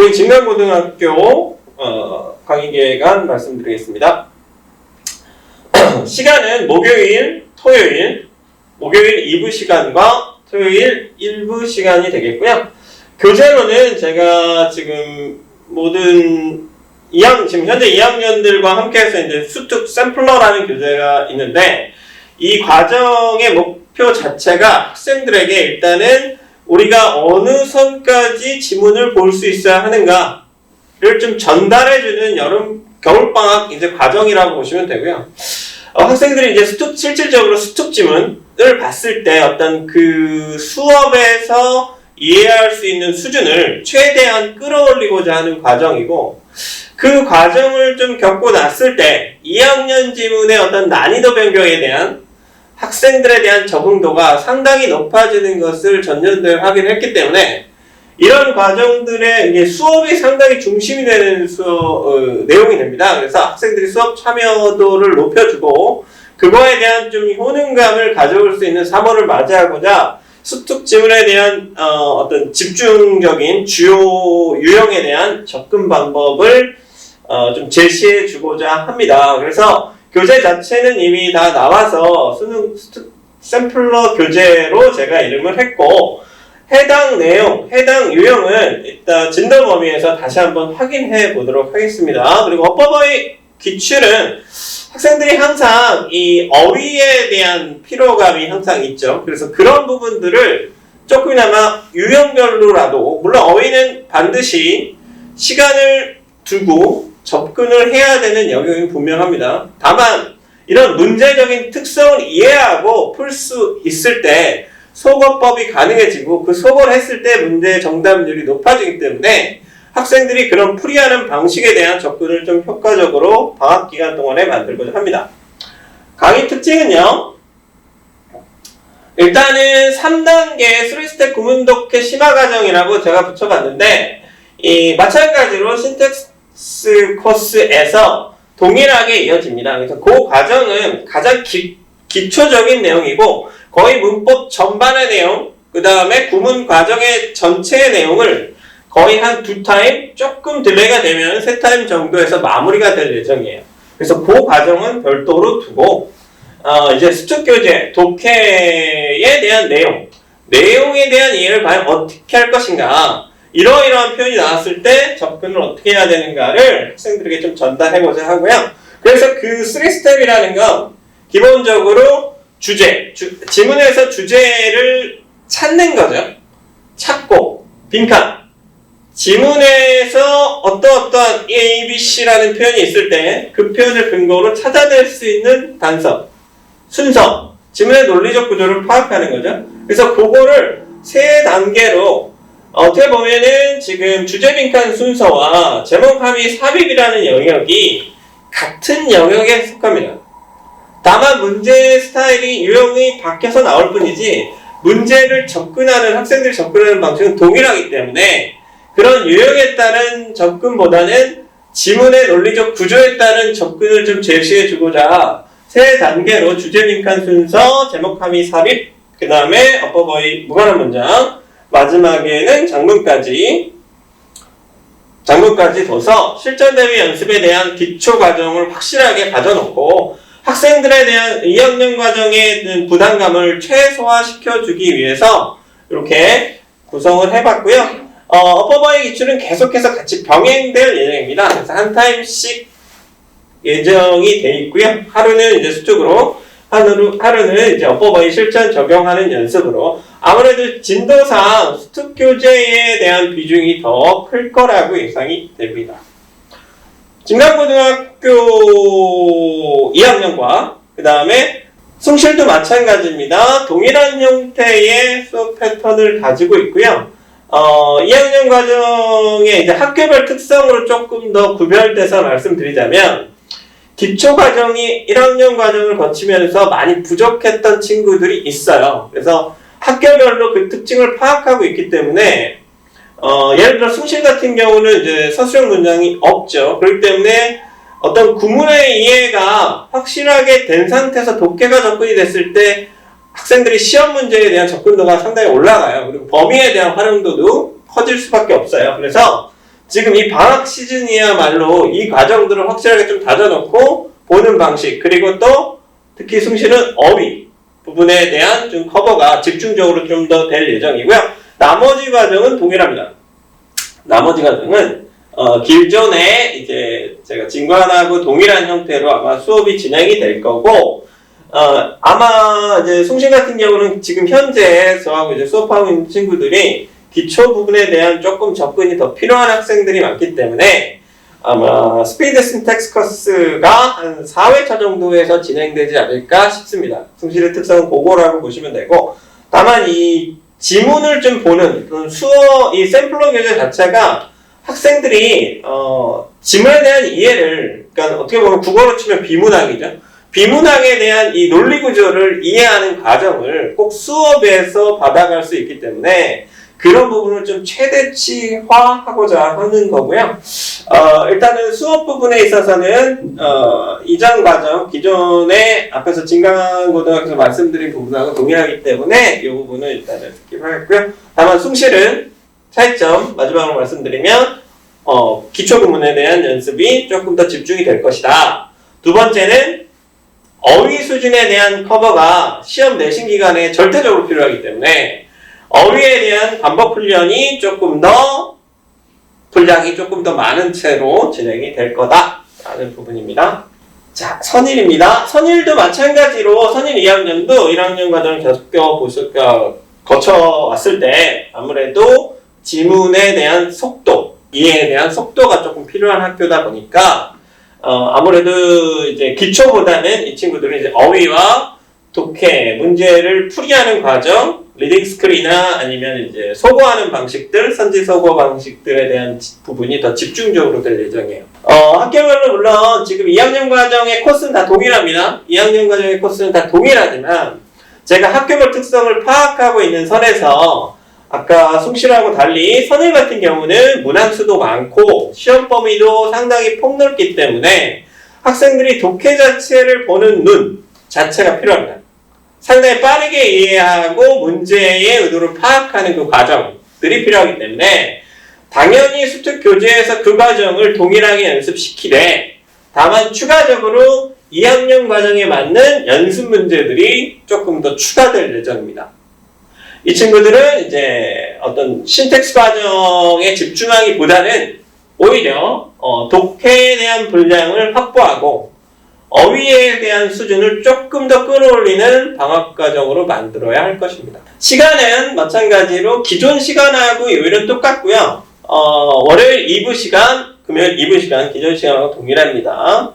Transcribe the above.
우리 진강고등학교 강의계획안 말씀드리겠습니다. 시간은 목요일, 토요일, 목요일 2부 시간과 토요일 1부 시간이 되겠고요. 교재로는 제가 지금 모든 지금 현재 2학년들과 함께해서 이제 수특 샘플러라는 교재가 있는데, 이 과정의 목표 자체가 학생들에게 일단은 우리가 어느 선까지 지문을 볼 수 있어야 하는가를 좀 전달해주는 겨울방학 이제 과정이라고 보시면 되고요. 학생들이 이제 실질적으로 수특 지문을 봤을 때 어떤 그 수업에서 이해할 수 있는 수준을 최대한 끌어올리고자 하는 과정이고, 그 과정을 좀 겪고 났을 때 2학년 지문의 어떤 난이도 변경에 대한 학생들에 대한 적응도가 상당히 높아지는 것을 전년도에 확인했기 때문에, 이런 과정들의 이제 수업이 상당히 중심이 되는 내용이 됩니다. 그래서 학생들이 수업 참여도를 높여주고 그거에 대한 좀 효능감을 가져올 수 있는 3월을 맞이하고자 수특 지문에 대한 어떤 집중적인 주요 유형에 대한 접근 방법을 좀 제시해 주고자 합니다. 그래서 교재 자체는 이미 다 나와서 수능 샘플러 교재로 제가 이름을 했고, 해당 내용, 해당 유형은 일단 진도 범위에서 다시 한번 확인해 보도록 하겠습니다. 그리고 어법의 기출은 학생들이 항상 이 어휘에 대한 피로감이 항상 있죠. 그래서 그런 부분들을 조금이나마 유형별로라도, 물론 어휘는 반드시 시간을 두고 접근을 해야 되는 영역이 분명합니다. 다만 이런 문제적인 특성을 이해하고 풀 수 있을 때 소거법이 가능해지고, 그 소거를 했을 때 문제 정답률이 높아지기 때문에 학생들이 그런 풀이하는 방식에 대한 접근을 좀 효과적으로 방학 기간 동안에 만들고자 합니다. 강의 특징은요, 일단은 3단계 3스텝 구문독해 심화 과정이라고 제가 붙여봤는데, 마찬가지로 신텍스 코스에서 동일하게 이어집니다. 그래서 그 과정은 가장 기초적인 내용이고, 거의 문법 전반의 내용, 그 다음에 구문 과정의 전체의 내용을 거의 한 2타임, 조금 딜레이가 되면 3타임 정도에서 마무리가 될 예정이에요. 그래서 그 과정은 별도로 두고, 이제 수특교재, 독해에 대한 내용에 대한 이해를 과연 어떻게 할 것인가, 이러이러한 표현이 나왔을 때 접근을 어떻게 해야 되는가를 학생들에게 좀 전달해보자 하고요. 그래서 그 3스텝이라는 건 기본적으로 지문에서 주제를 찾는 거죠. 찾고, 빈칸. 지문에서 어떠한 A, B, C라는 표현이 있을 때 그 표현을 근거로 찾아낼 수 있는 단서, 순서, 지문의 논리적 구조를 파악하는 거죠. 그래서 그거를 3단계로 어떻게 보면은 지금 주제 빈칸 순서와 제목 함의 삽입이라는 영역이 같은 영역에 속합니다. 다만 문제 스타일이 유형이 바뀌어서 나올 뿐이지 문제를 접근하는, 학생들이 접근하는 방식은 동일하기 때문에 그런 유형에 따른 접근보다는 지문의 논리적 구조에 따른 접근을 좀 제시해 주고자 3단계로 주제 빈칸 순서, 제목 함의 삽입, 그 다음에 어법의 무관한 문장, 마지막에는 장문까지 둬서 실전 대비 연습에 대한 기초 과정을 확실하게 가져놓고 학생들에 대한 2학년 과정의 부담감을 최소화시켜주기 위해서 이렇게 구성을 해봤고요. 어법의 기출은 계속해서 같이 병행될 예정입니다. 그래서 한 타임씩 예정이 돼 있고요. 하루는 이제 수특으로, 하루는 이제 어법의 실전 적용하는 연습으로, 아무래도 진도상 수특 교재에 대한 비중이 더 클 거라고 예상이 됩니다. 진강고등학교 2학년과 그 다음에 숭실도 마찬가지입니다. 동일한 형태의 수업 패턴을 가지고 있고요. 2학년 과정의 이제 학교별 특성으로 조금 더 구별돼서 말씀드리자면, 기초 과정이 1학년 과정을 거치면서 많이 부족했던 친구들이 있어요. 그래서 학교별로 그 특징을 파악하고 있기 때문에 예를 들어 숭실 같은 경우는 이제 서술형 문장이 없죠. 그렇기 때문에 어떤 구문의 이해가 확실하게 된 상태에서 독해가 접근이 됐을 때 학생들이 시험 문제에 대한 접근도가 상당히 올라가요. 그리고 범위에 대한 활용도도 커질 수밖에 없어요. 그래서 지금 이 방학 시즌이야말로 이 과정들을 확실하게 좀 다져놓고 보는 방식, 그리고 또 특히 숭실은 어휘 부분에 대한 좀 커버가 집중적으로 좀 더 될 예정이고요. 나머지 과정은 동일합니다. 나머지 과정은 기존에 이제 제가 진관하고 동일한 형태로 아마 수업이 진행이 될 거고, 아마 이제 숭실 같은 경우는 지금 현재 저하고 이제 수업하고 있는 친구들이 기초 부분에 대한 조금 접근이 더 필요한 학생들이 많기 때문에 아마 스피드 신텍스 코스가 한 4회차 정도에서 진행되지 않을까 싶습니다. 숭실의 특성은 그거라고 보시면 되고, 다만 이 지문을 좀 보는 그런 이 샘플러 교재 자체가 학생들이 지문에 대한 이해를, 그러니까 어떻게 보면 국어로 치면 비문학이죠. 비문학에 대한 이 논리 구조를 이해하는 과정을 꼭 수업에서 받아갈 수 있기 때문에 그런 부분을 좀 최대치화하고자 하는 거고요. 일단은 수업 부분에 있어서는 이전 과정, 기존에 앞에서 진강고등학교에서 말씀드린 부분하고 동일하기 때문에 이 부분은 일단은 스킵하겠고요. 다만 숭실은 차이점 마지막으로 말씀드리면 기초 구문에 대한 연습이 조금 더 집중이 될 것이다. 두 번째는 어휘 수준에 대한 커버가 시험 내신 기간에 절대적으로 필요하기 때문에 어휘에 대한 반복 훈련이 조금 더 분량이 조금 더 많은 채로 진행이 될 거다라는 부분입니다. 자, 선일입니다. 선일도 마찬가지로 선일 2학년도 1학년 과정을 계속 거쳐왔을 때 아무래도 지문에 대한 속도, 이해에 대한 속도가 조금 필요한 학교다 보니까 아무래도 이제 기초보다는 이 친구들은 이제 어휘와 독해, 문제를 풀이하는 과정, 리딩 스크린이나 아니면 이제 소거하는 방식들, 선지 소거 방식들에 대한 부분이 더 집중적으로 될 예정이에요. 학교별로 물론 지금 2학년 과정의 코스는 다 동일합니다. 2학년 과정의 코스는 다 동일하지만 제가 학교별 특성을 파악하고 있는 선에서 아까 숭실하고 달리 선일 같은 경우는 문항수도 많고 시험 범위도 상당히 폭넓기 때문에 학생들이 독해 자체를 보는 눈 자체가 필요합니다. 상당히 빠르게 이해하고 문제의 의도를 파악하는 그 과정들이 필요하기 때문에 당연히 수특 교재에서 그 과정을 동일하게 연습시키되 다만 추가적으로 2학년 과정에 맞는 연습 문제들이 조금 더 추가될 예정입니다. 이 친구들은 이제 어떤 신텍스 과정에 집중하기보다는 오히려 독해에 대한 분량을 확보하고 어휘에 대한 수준을 조금 더 끌어올리는 방학과정으로 만들어야 할 것입니다. 시간은 마찬가지로 기존 시간하고 요일은 똑같고요. 월요일 2부 시간, 금요일 2부 시간 기존 시간하고 동일합니다.